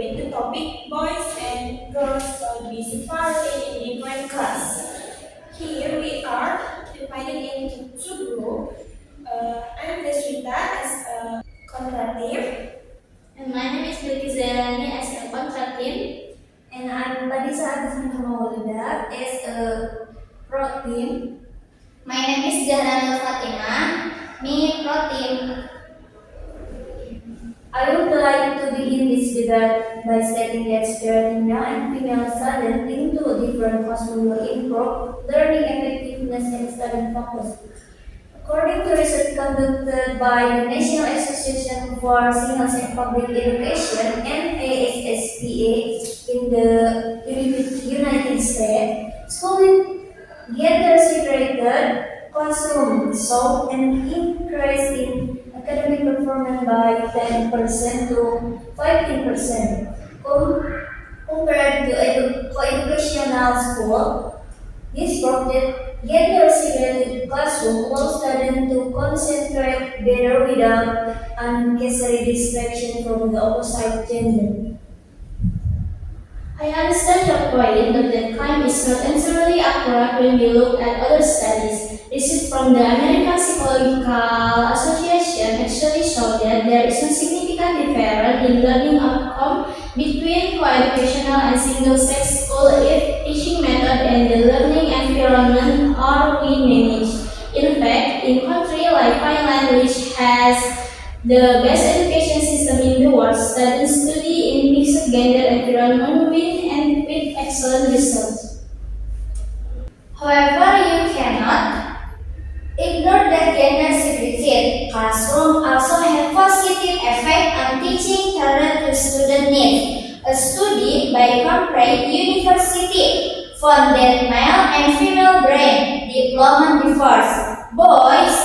today. The topic boys and girls will be separated in different class. Here we are divided into two groups. I'm Deswita as a contractive. And my name is Billy Zelani as a contracting. And I'm Padisa Maulida as a pro team. My name is Zahrana Fatima, me pro team. I would like to begin this debate by stating that separating male and female students into different classrooms will improve learning effectiveness and study focus. According to research conducted by the National Association for Singles and Public Education (NASSPA) in the United States, schools gender separated classrooms saw an increase in academic performance by 10% to 15% compared to co-educational school. This proved that gender-segregated classroom allows students to concentrate better without unnecessary distraction from the opposite gender. I understand your point, but that claim is not entirely accurate when we look at other studies. Research from the American Psychological Association actually showed that there is no significant difference in learning outcome between co-educational and single-sex school if teaching method and the learning environment are well managed. In fact, in countries like Finland, which has the best education system in the world, students study in mixed gender environment with excellent results. However, you cannot ignore that gender segregated classroom also have positive effect on teaching tailored to student needs. A study by Cambridge University found that male and female brain development differs. Boys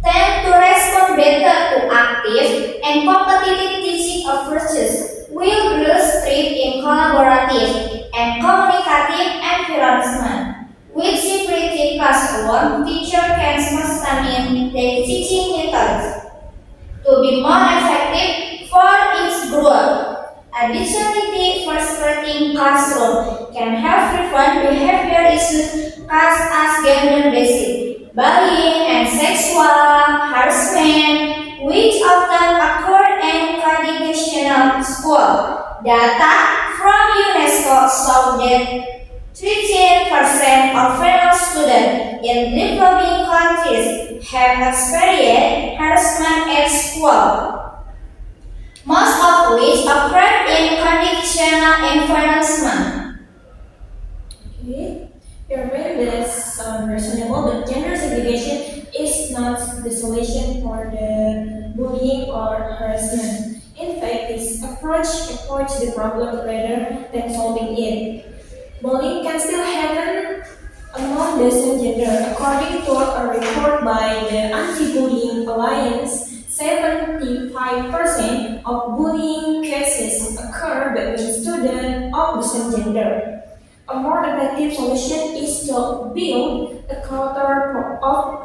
tend to respond better to active and competitive teaching approaches, while girls thrive in collaborative and communicative environment. With separated classroom, teacher can sustain their teaching methods to be more effective for its growth. Additionally, frustrating classroom can help prevent behavior issues such as gender-based bullying and sexual harassment, which often occur in co-educational schools. Data from UNESCO show that 13% of female students in developing countries have experienced harassment at school, most of which occur in conditional environments. Okay. Your point is reasonable, but gender segregation is not the solution for the bullying or harassment. In fact, this approach approaches the problem rather than solving it. Bullying can still happen among the same gender. According to a report by the Anti-Bullying Alliance, 75% of bullying cases occur between students of the same gender. A more effective solution is to build a culture of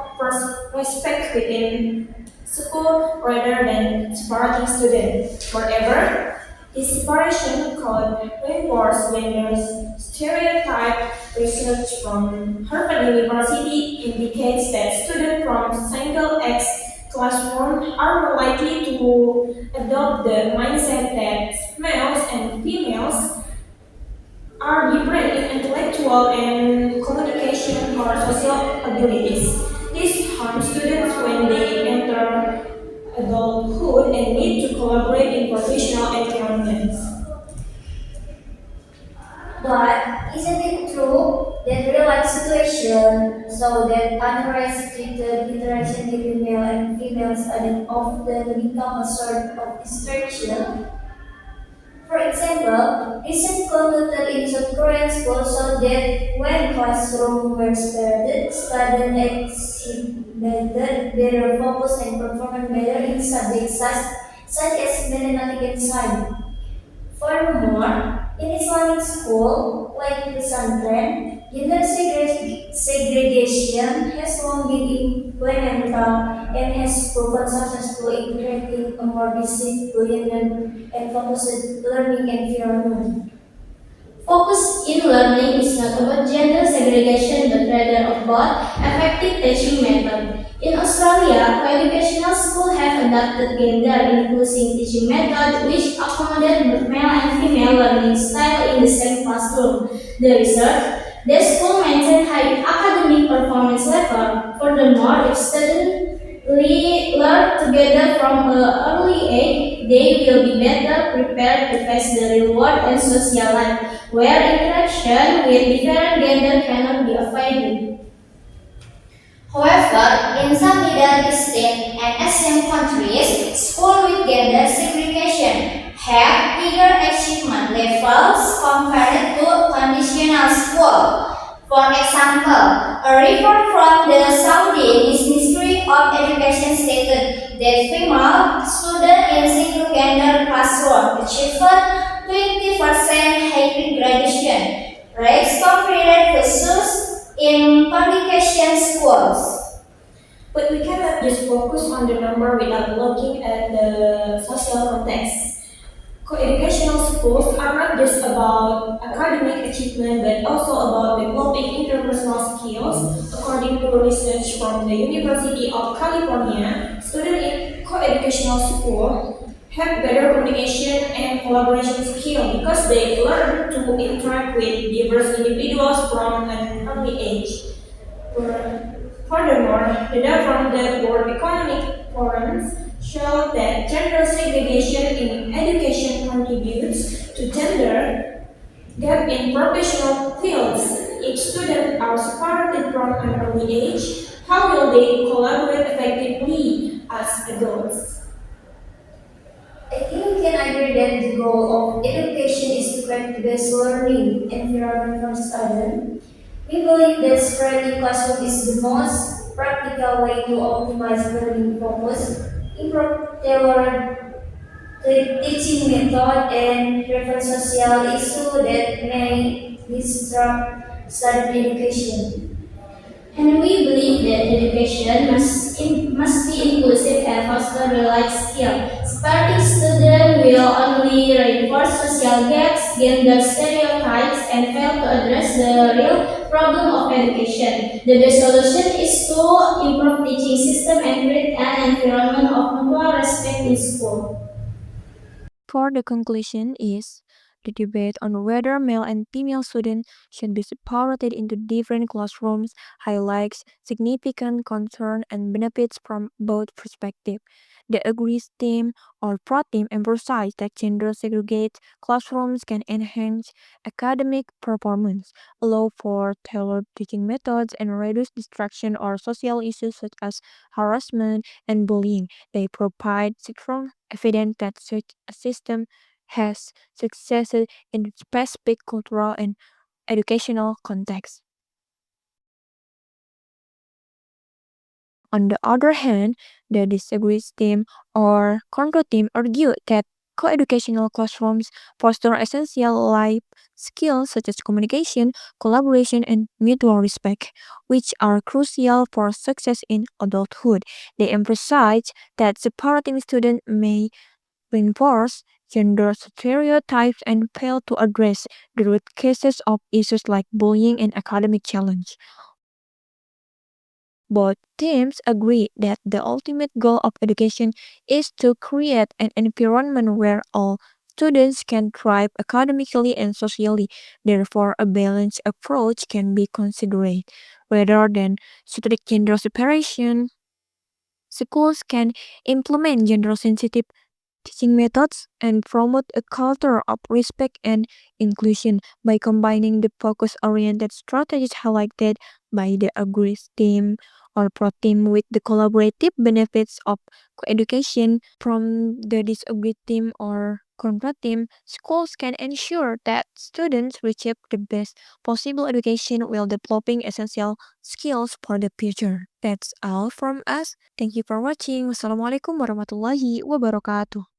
respect within school rather than separating students. Moreover, this separation could reinforce gender stereotype. Research from Harvard University indicates that students from single-sex classrooms are more likely to adopt the mindset that males and females are different in intellectual and communication or social abilities. This harms students when they enter adulthood and need to collaborate in professional environments. But isn't it true that real life situations show that unrestricted interaction between male and female students often become a sort of distraction? For example, recent conducted in South Korean schools showed that when classrooms were separated, students exhibited better focus and performed better in subjects such as mathematics and science. Furthermore, In Islamic school, like pesantren, segregation has long been implemented and has proven successful in creating a more disciplined and focused learning environment. Focus in learning is not about gender segregation but rather about effective teaching method. In Australia, co-educational schools have adopted gender-inclusive teaching methods which accommodate both male and female learning style in the same classroom. The research, the school maintain high academic performance level. Furthermore, if students learn together from an early age, they will be better prepared to face the real world and social life where interaction with different gender cannot be avoided. However, in some Middle Eastern and Asian countries, schools with gender segregation have bigger achievement levels compared to conventional schools. For example, a report from the Saudi Ministry of Education stated that female students in single-gender classrooms achieved 20% higher graduation rates compared to those in publication schools. But we cannot just focus on the number without looking at the social context. Co-educational schools are not just about academic achievement but also about developing interpersonal skills. According to research from the University of California, students in co-educational school have better communication and collaboration skills because they learn to interact with diverse individuals from an early age. Furthermore, data from the World Economic Forums show that gender segregation in education contributes to gender gap in professional fields. If students are separated from an early age, how will they collaborate effectively as adults? I think we can agree that the goal of education is to create the best learning environment for students. We believe that spreading classroom is the most practical way to optimize learning focus, improve tailored teaching method, and prevent social issues that may disrupt student education. And we believe that education must be inclusive and foster the life skill. Supporting students will only reinforce social gaps, gender stereotypes, and fail to address the real problem of education. The best solution is to improve teaching system and create an environment of mutual respect in school. For the conclusion is the debate on whether male and female students should be separated into different classrooms highlights significant concern and benefits from both perspectives. The Agrees team or Pro team emphasize that gender segregated classrooms can enhance academic performance, allow for tailored teaching methods, and reduce distraction or social issues such as harassment and bullying. They provide strong evidence that such a system has successes in specific cultural and educational contexts. On the other hand, the disagrees team or control team argue that co-educational classrooms foster essential life skills such as communication, collaboration, and mutual respect, which are crucial for success in adulthood. They emphasize that separating students may reinforce gender stereotypes and fail to address the root causes of issues like bullying and academic challenge. Both teams agree that the ultimate goal of education is to create an environment where all students can thrive academically and socially. Therefore, a balanced approach can be considered rather than strict gender separation. Schools can implement gender sensitive teaching methods and promote a culture of respect and inclusion by combining the focus oriented strategies highlighted by the Agrees team or Pro team with the collaborative benefits of co-education from the Disagree team or Contra team. Schools can ensure that students receive the best possible education while developing essential skills for the future. That's all from us. Thank you for watching. Wassalamualaikum warahmatullahi wabarakatuh.